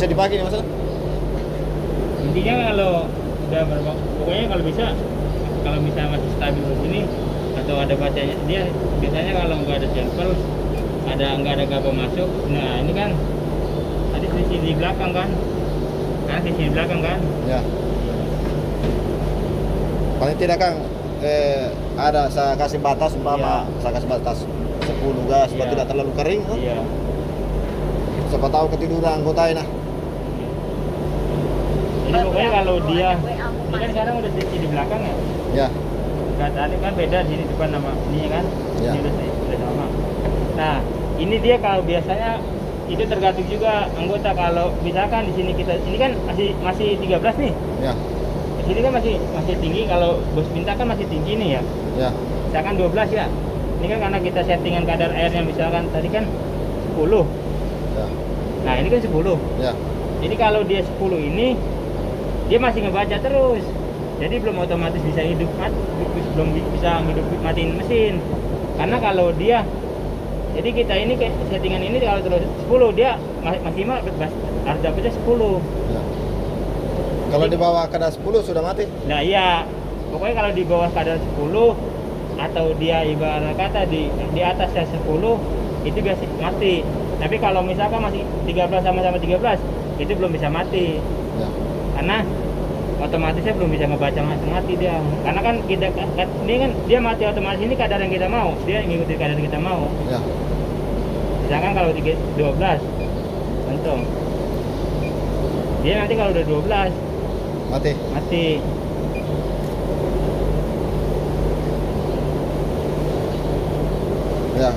bisa dipakai nih masalah. Intinya kalau udah pokoknya kalau bisa, kalau misalnya masih stabil begini atau ada bacanya dia biasanya kalau nggak ada sampel, nggak ada gabah masuk. Nah ini kan tadi sisi di belakang kan, sisi di belakang kan. Ya. Paling tidak Kang, ada saya kasih batas umpama, saya kasih batas 10 gas supaya tidak terlalu kering. Iya. Siapa tahu ketiduran anggota nah. Jadi pokoknya kalau dia, ini kan sekarang udah sisi di belakang ya. Ya. Tadi kan beda sini depan sama ini kan. Ya. Ini udah sama. Nah ini dia kalau biasanya itu tergantung juga anggota. Kalau misalkan di sini kita, ini kan masih 13 nih. Ya. Di sini kan masih tinggi. Kalau bos minta kan masih tinggi nih ya. Ya. Misalkan 12 ya. Ini kan karena kita settingan kadar airnya misalkan tadi kan 10. Ya. Nah ini kan 10. Ya. Jadi kalau dia 10 ini dia masih ngebaca terus. Jadi belum otomatis bisa hidup belum bisa hidup matiin mesin. Karena kalau dia, jadi kita ini kayak settingan ini kalau terus 10 dia maksimal harus dapetnya 10. Ya. Kalau di bawah kadar 10 sudah mati. Nah iya, pokoknya kalau di bawah kadar 10 atau dia ibarat kata di atasnya 10 itu biasa mati. Tapi kalau misalkan masih 13 sama-sama 13 itu belum bisa mati. Ya. Karena otomatisnya belum bisa ngebaca mati dia. Karena kan kita ini kan dia mati otomatis, ini kadar yang kita mau, dia ngikutin kadar yang kita mau. Ya. Misalkan kalau 12 untung dia nanti kalau udah 12 mati. Ya.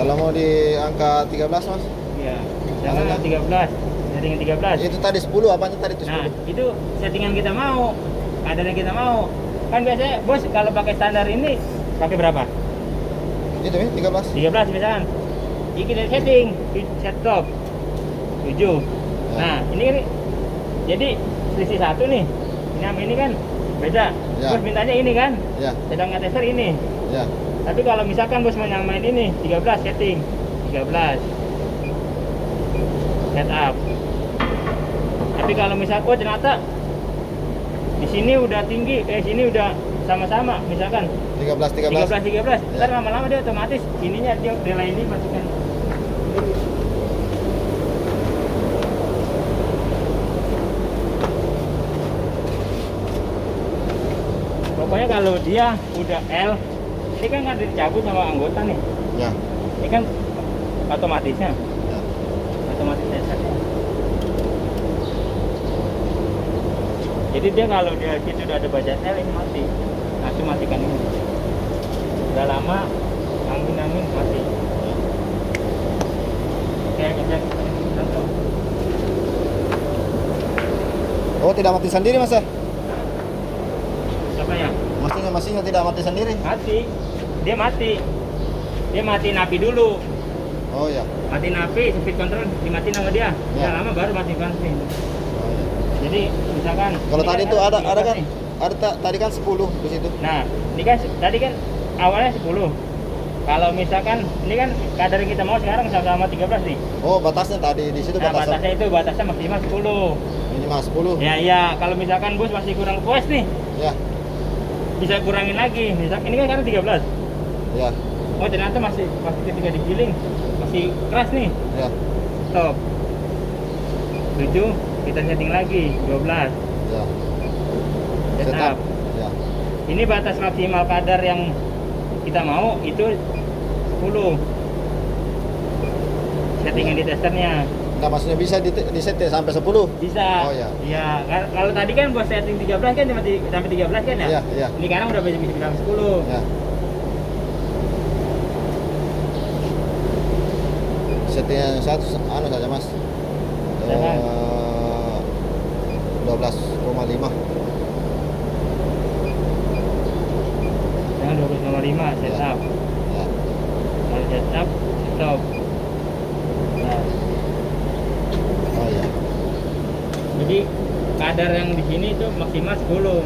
Kalau mau di angka 13 Mas? Iya. Misalkan 13, settingan 13. Itu tadi 10, apanya tadi itu 10? Nah, itu settingan kita mau, kadar yang kita mau. Kan biasanya bos kalau pakai standar ini pakai berapa? Itu ya, 13. 13 misalkan. Ini kita setting, set top 7. Nah, ini kan jadi selisih 1 nih. Ini sama ini kan beda. Ya. Bos mintanya ini kan. Ya. Sedangkan tester ini. Ya. Tapi kalau misalkan bos mau nyamain ini 13 setting 13 setup. Tapi kalau misalkan ternyata di sini udah tinggi, sini udah sama-sama, misalkan 13. 13. Ya. Ntar lama-lama dia otomatis ininya dia relay ini masukkan. Pokoknya kalau dia udah L, ini kan nggak dicabut sama anggota nih. Ya. Ini kan otomatisnya. Ya. Otomatis set. Jadi dia kalau dia situ udah ada baca L ini mati. Langsung matikan ini. Udah lama angin mati. Kayak ngecek. Oh, tidak mati sendiri Mas ya? Apa ya? Mesinnya tidak mati sendiri. Mati. Dia mati napi dulu. Oh ya. Mati napi, speed control dimatiin sama dia. Ya. Udah lama baru mati mesin. Oh, ya. Jadi misalkan Kalau ini tadi kan itu ada kan? nih. Tadi kan 10 di situ. Nah, ini kan tadi kan awalnya 10. Kalau misalkan ini kan kadar yang kita mau sekarang sama-sama 13 nih. Oh, batasnya tadi di situ Nah, batasnya maksimal 10. minimal 10. Ya iya, kalau misalkan bos masih kurang puas nih, Ya. bisa kurangin lagi. Misal ini kan sekarang 13. Ya. Oh, ternyata masih ketika digiling masih keras nih. Ya. Stop. 7, kita setting lagi 12. Ya. Setup. Ya. Ini batas maksimal kadar yang kita mau itu 10. Settingan di testernya. Nah, maksudnya bisa di-set ya sampai 10? Bisa. Oh ya. Iya, kalau tadi kan buat setting 13 kan sampai 13 kan ya? Iya, iya. Ini sekarang udah bisa sampai 10. Ya. Settingan satu saja Mas. Jangan. 12,5. Jangan 12,5 setup. Ya. Kalau setup, stop. Nah, Oh ya. jadi kadar yang di sini itu maksimal 10.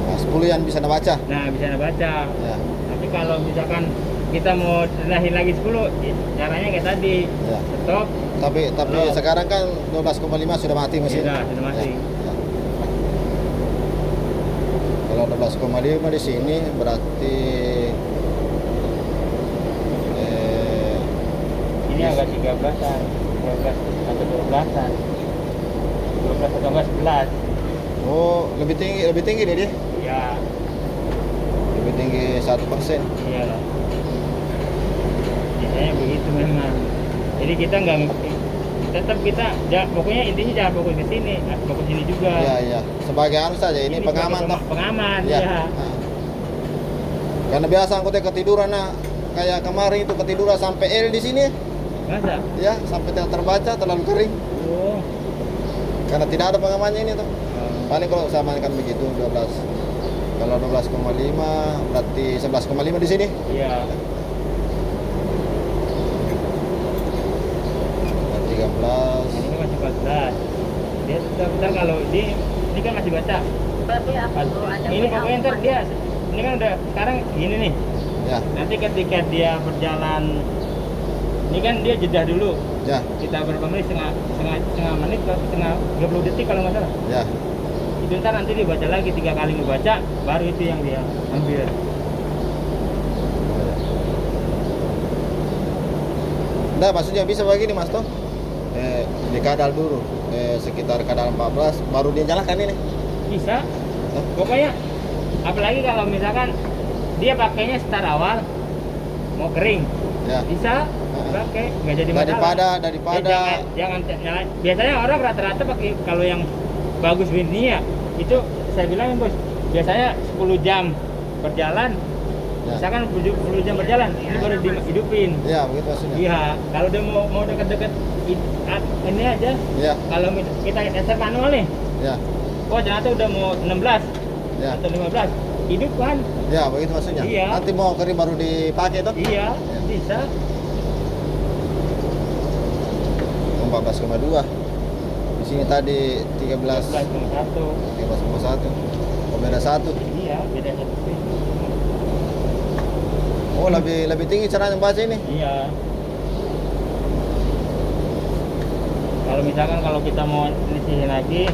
Nah, 10 yang bisa dibaca. Nah, bisa baca. Ya. Tapi kalau misalkan kita mau rendahin lagi 10, caranya kayak tadi. Ya. Stop. Tapi Belum. sekarang kan 12,5 sudah mati mesin. Sudah mati. Ya. Kalau 12,5 di sini berarti Ini agak 13-an, 12 atau 12-an. 12 atau enggak 11. oh lebih tinggi dia. Ya, Lebih tinggi 1%. iyalah. Biasanya begitu memang. Jadi kita nggak tetap kita pokoknya intinya jangan fokus ke sini, fokus sini juga. Iya. Sebagai anu saja ini pengaman sebagai toh. pengaman Ya. ya. Nah. Karena biasa angkotnya ketiduran kayak kemarin itu ketiduran sampai L di sini. Masa? Ya, sampai tidak terbaca terlalu kering. Oh. Karena tidak ada pengamannya ini tuh. Paling kalau samakan begitu 12. Kalau 12,5 berarti 11,5 di sini. Iya. 13. Ini kan masih 14. Dia tetap kalau ini kan masih baca. Ini pokoknya ntar dia ini kan udah sekarang gini nih. Ya, Nanti ketika dia berjalan, ini kan dia jeda dulu. ya, Kita berapa menit, setengah menit atau setengah 30 detik kalau nggak salah. ya. Itu ntar nanti dia baca lagi 3 kali ngebaca, baru itu yang dia ambil. Nah, maksudnya bisa begini Mas toh. Di kadal dulu, sekitar kadal 14 baru dia nyalakan ini. Bisa. Pokoknya apalagi kalau misalkan dia pakainya start awal mau kering, Ya. bisa pakai, nggak jadi masalah. Daripada Jangan biasanya orang rata-rata pakai kalau yang bagus winnya itu saya bilang bos biasanya 10 jam berjalan. Ya. Misalkan 10 jam berjalan, ini baru dihidupin. Ya, begitu maksudnya. Iya, kalau dia mau deket-deket ini aja. Ya, Kalau kita geser manual nih, ya, oh ternyata udah mau 16 ya. atau 15, hidup kan? Ya, begitu maksudnya. Iya. Nanti mau kering baru dipakai toh. Iya, bisa. 14,2. Di sini tadi 13 13,1. 13,1. Oh, beda 1. Iya, beda 1. Oh, lebih tinggi caranya baca ini. Iya. Kalau misalkan kalau kita mau selisihin lagi,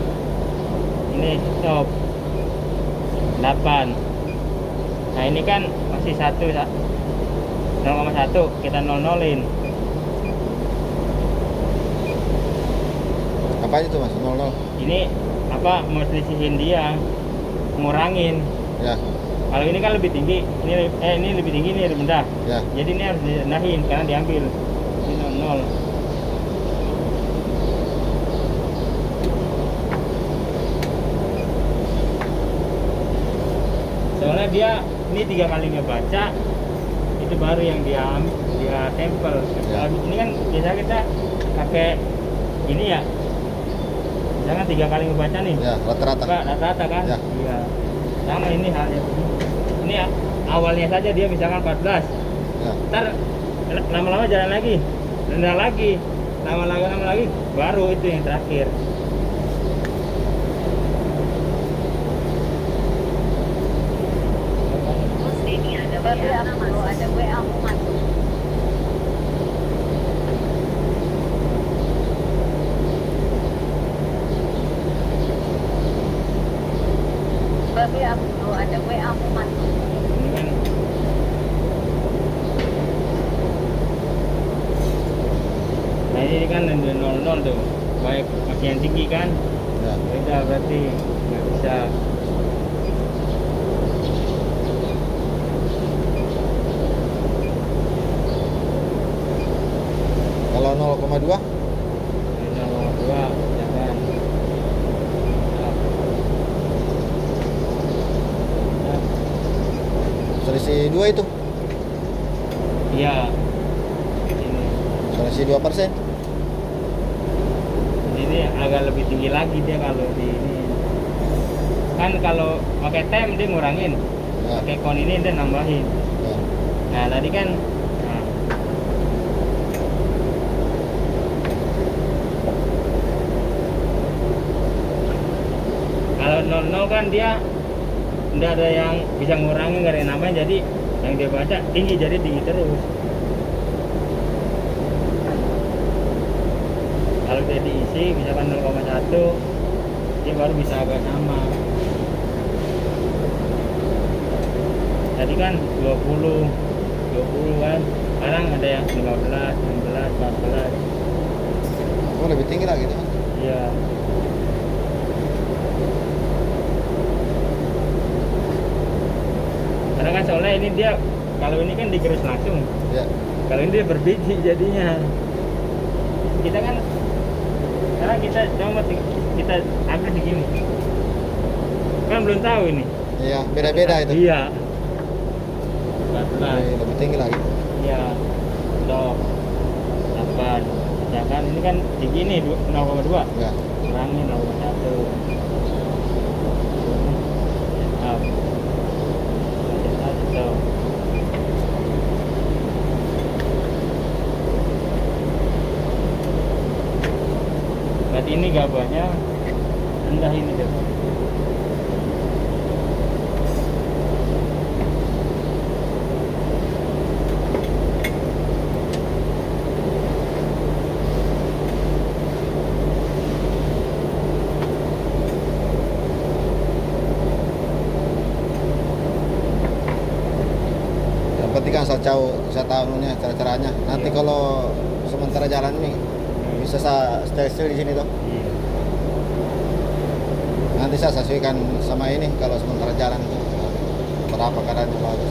ini stop 8. Nah ini kan masih 0,1, kita 0-0in. Apa itu Mas? 00. Ini apa mau selisihin dia, ngurangin. Ya, Kalau ini kan lebih tinggi, ini lebih tinggi, ini lebih rendah. ya. Jadi ini harus direndahin karena diambil. Ini 0. Soalnya dia ini 3 kali ngebaca, itu baru yang dia sampel. Ya. Kalau ini kan biasa kita pakai ini ya, misalkan 3 kali ngebaca nih. Ya, rata-rata. Pak, rata-rata kan? Ya. Iya. Sama ini halnya. Ini ya, awalnya saja dia misalkan 14. Ya. Ntar lama-lama jalan lagi, rendah lagi, lama lagi, baru itu yang terakhir. Ada WA mau masuk. Babe aku ada WA mau masuk. Ini kan nah ini kan 00 tuh, baik masih yang tinggi kan? Ya. Beda berarti nggak bisa. Kalau 0,2 Ini 0,2 jangan. Ya. selisih 2 itu. Iya. Ini. Selisih 2%. Ini agak lebih tinggi lagi dia kalau di ini. Kan kalau pakai tem dia ngurangin. Ya. Pakai kon ini dia nambahin. Ya. Nah, tadi kan kalau 00 kan dia nggak ada yang bisa ngurangin, nggak ada yang nambahin, jadi yang dia baca tinggi, jadi tinggi terus. Kalau dia diisi misalkan 0,1, dia baru bisa agak sama. Tadi kan 20 kan, sekarang ada yang 15, 16, 14. Oh, lebih tinggi lagi tuh. Iya. Karena kan soalnya ini dia, kalau ini kan digerus langsung, Ya. kalau ini dia berbiji jadinya. Kita kan, karena kita coba kita ambil segini, kan belum tahu ini. Iya, beda-beda itu. Iya. 14. Lebih tinggi lagi. Iya. Loh. 8. Misalkan ini kan segini 0,2. Ya. Kurangin 0,1. Up. Satu. Berarti ini gabahnya rendah ini deh. Yang penting kan saya tahu nih cara-caranya. Nanti Iya. kalau sementara jalan nih bisa saya stay di sini tuh. Iya. Nanti saya sesuaikan sama ini kalau sementara jalan itu berapa keadaannya bagus.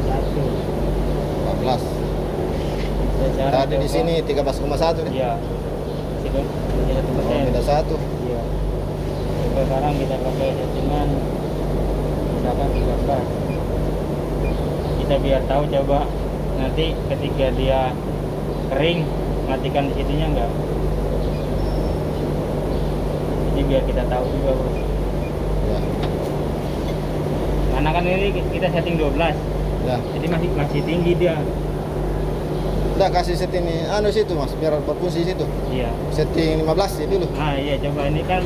Satu. 14. Tadi di sini 13,1 nih. Iya. Itu beda Oh, 1%. beda 1. Iya. Coba sekarang kita pakai settingan misalkan 13. Kita biar tahu, coba nanti ketika dia kering matikan di situnya enggak. Jadi biar kita tahu juga, Bos. Ya. Karena kan ini kita setting 12. Ya. Jadi masih tinggi dia. Udah kasih setting ini situ Mas, biar berfungsi situ. Iya. Setting 15 ya dulu. Ah iya, coba ini kan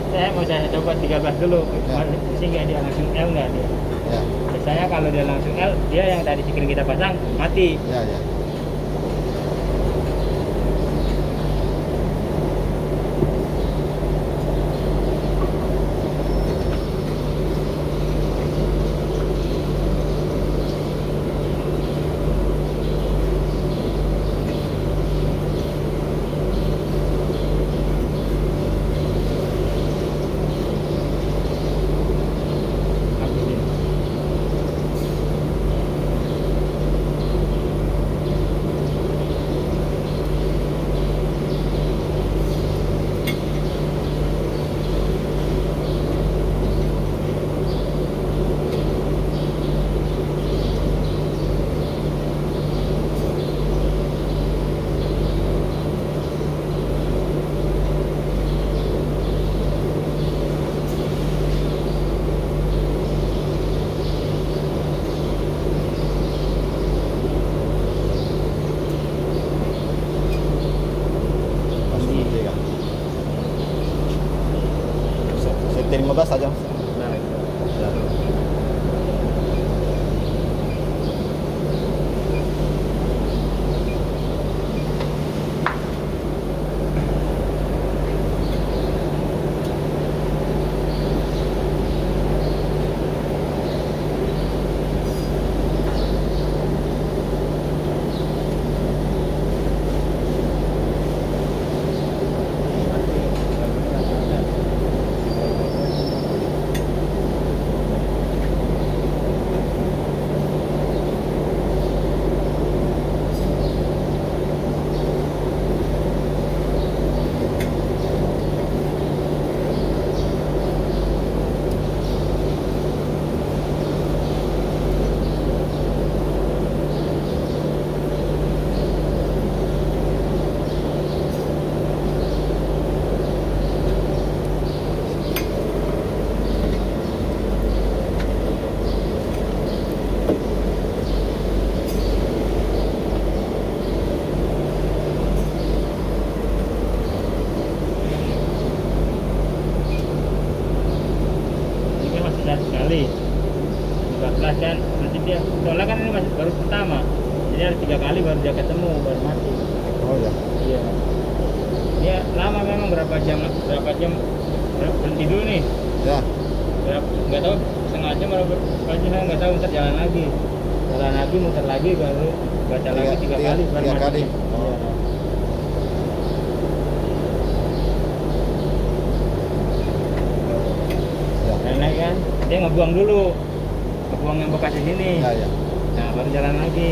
saya coba 13 dulu. Ya. Masih nggak dia langsung L nggak dia? Ya. Biasanya kalau dia langsung L, dia yang tadi screen kita pasang mati. Ya, ya. Habisin. Masuk nanti kan. Setting 15 aja. Nah, Ya. dia. Soalnya kan ini masih baru pertama. Jadi harus 3 kali baru dia ketemu, baru mati. Oh ya. Iya. Dia lama memang berapa jam berhenti dulu nih. Ya. Nggak tahu setengah jam berapa jam saya nggak tahu, ntar jalan lagi muter lagi baru baca lagi 3 kali baru tiga mati. kali. Iya. Ya. Nenek kan dia ngebuang dulu, ngebuang yang bekas di sini. Ya, ya. Nah baru jalan lagi.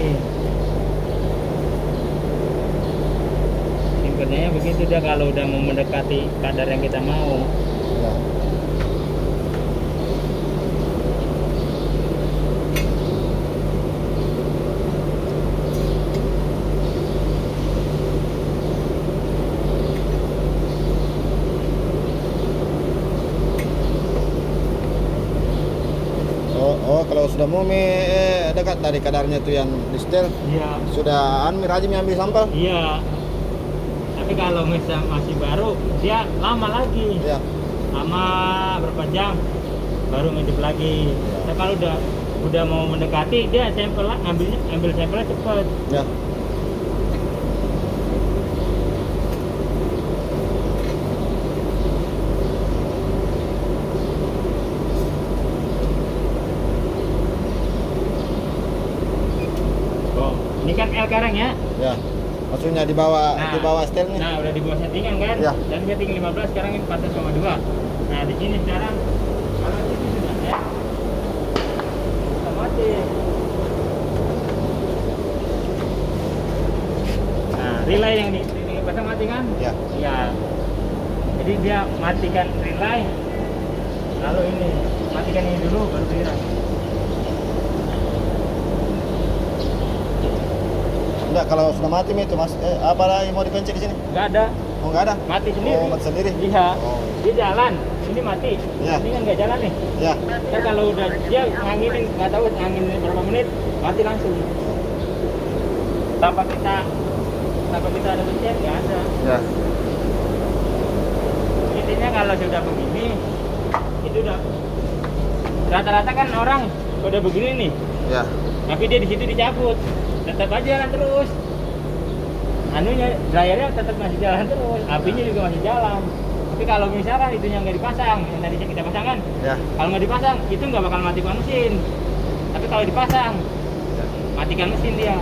Simpennya begitu dia kalau udah mau mendekati kadar yang kita mau. Ya. Oh, kalau sudah mau dekat dari kadarnya itu yang di setel, Iya. sudah rajin ambil sampel. Iya. Tapi kalau misal masih baru, dia lama lagi. Ya. Lama berapa jam baru ngidup lagi. Nah, kalau udah mau mendekati dia sampel ambil sampelnya cepat. Ya. Oh, ini kan L sekarang ya. Ya. Maksudnya di bawah setelnya. Nah, udah di bawah settingan kan? Ya. Dan setting 15 sekarang ini 14,2. Nah, di sini sekarang kalau di sini sudah ya. Otomatis. Nah, relay yang ini pasang mati kan? Ya. Iya. Jadi dia matikan relay. Lalu ini matikan ini dulu baru relay. Enggak, kalau sudah mati itu Mas, apa lagi mau dipencet di sini? Enggak ada. Oh, enggak ada. Mati sendiri. Oh, mati sendiri. Iya. Oh. Dia jalan. Ini mati. Iya. Ini kan nggak jalan nih. Ya. Ntar kalau udah dia nganginin, nggak tahu nganginin berapa menit, mati langsung. Tanpa kita ada pencet, nggak ada. Ya. Intinya kalau sudah begini, itu udah rata-rata kan orang udah begini nih, Ya. tapi dia di situ dicabut, tetap aja jalan terus. Anunya, dryernya tetap masih jalan terus, apinya juga masih jalan. Tapi kalau misalkan itunya nggak dipasang, yang tadi kita pasang kan, Ya. kalau nggak dipasang, itu nggak bakal matikan mesin. Tapi kalau dipasang, matikan mesin dia.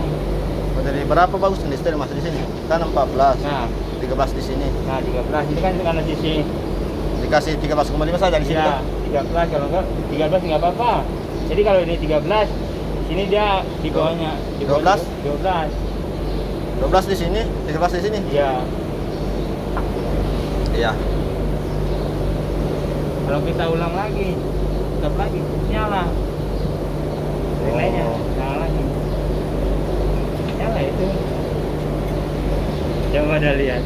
Oh, jadi berapa bagus nih setel Mas di sini? Kan 14. Nah, 13 di sini. 13 itu kan karena sisi Dikasih 13,5 saja di sini ya, kan? 13 kalau enggak 13 nggak apa-apa. Jadi kalau ini 13, sini dia di bawahnya. Di bawah 12? 12. 12 di sini, 13 di sini. Iya. Iya. Kalau kita ulang lagi, tetap lagi nyala. Relaynya nyala lagi. Nyala itu. Coba dah lihat.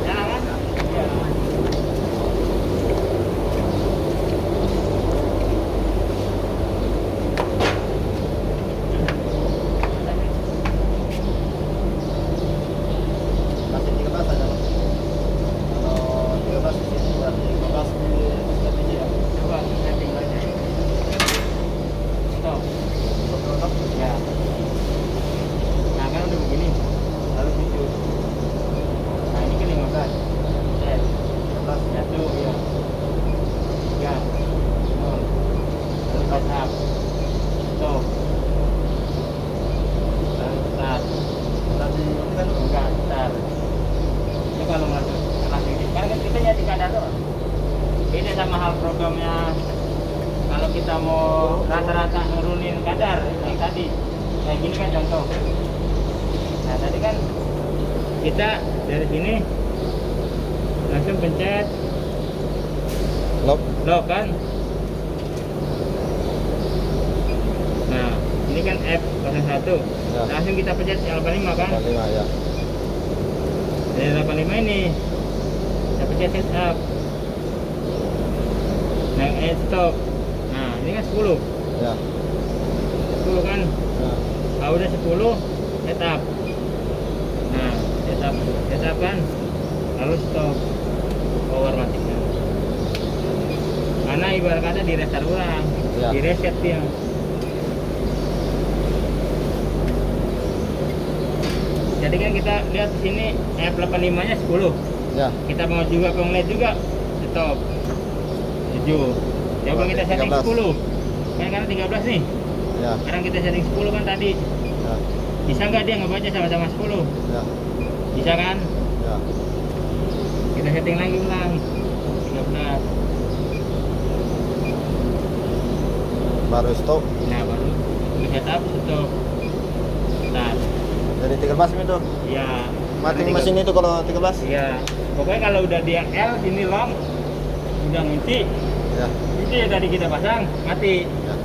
Nyala kan? Iya. Masih 13 saja Mas. Kalau 13 di sini berarti 15 di setel ini ya. Coba setting aja. Stop. Stop. Ya. Nah kan udah begini. Lalu tujuh. Nah ini kan 15. Set. 13. Satu ya. Tiga. Nol. Lalu tetap. Stop. Lalu start. Berarti ini kan Enggak start. Ini kalau masuk langsung di. Karena kan kita jadi kadar doang. Beda sama hal programnya. Kalau kita mau rata-rata nurunin kadar yang tadi, kayak gini kan contoh. Nah tadi kan kita dari sini langsung pencet lock. lock kan. Nah ini kan F01, Ya. langsung kita pencet L85 kan. 45 ya. Dari 85 ini kita pencet setup. Nah stop. Nah ini kan 10 Ya. 10 kan. Ya. Kalau udah 10 setup. Nah, setup kan, lalu stop, power matikan. Karena ibarat kata di restart ulang, Ya. di reset dia. Jadi kan kita lihat di sini F85-nya 10. Ya. Kita mau juga pengen juga stop 7. Coba kita setting 13. 10. Kan karena 13 nih. Ya. Sekarang kita setting 10 kan tadi. Ya. Bisa nggak dia ngebaca sama-sama 10? Ya. Bisa kan? Ya. Kita setting lagi ulang 13. Baru stop. Nah baru di setup stop. Start. Jadi 13 itu. Ya. Mati Nanti mesin itu kalau 13. Iya. Pokoknya kalau udah dia L sini long, udah ngunci, Ya. itu yang tadi kita pasang mati. Ya.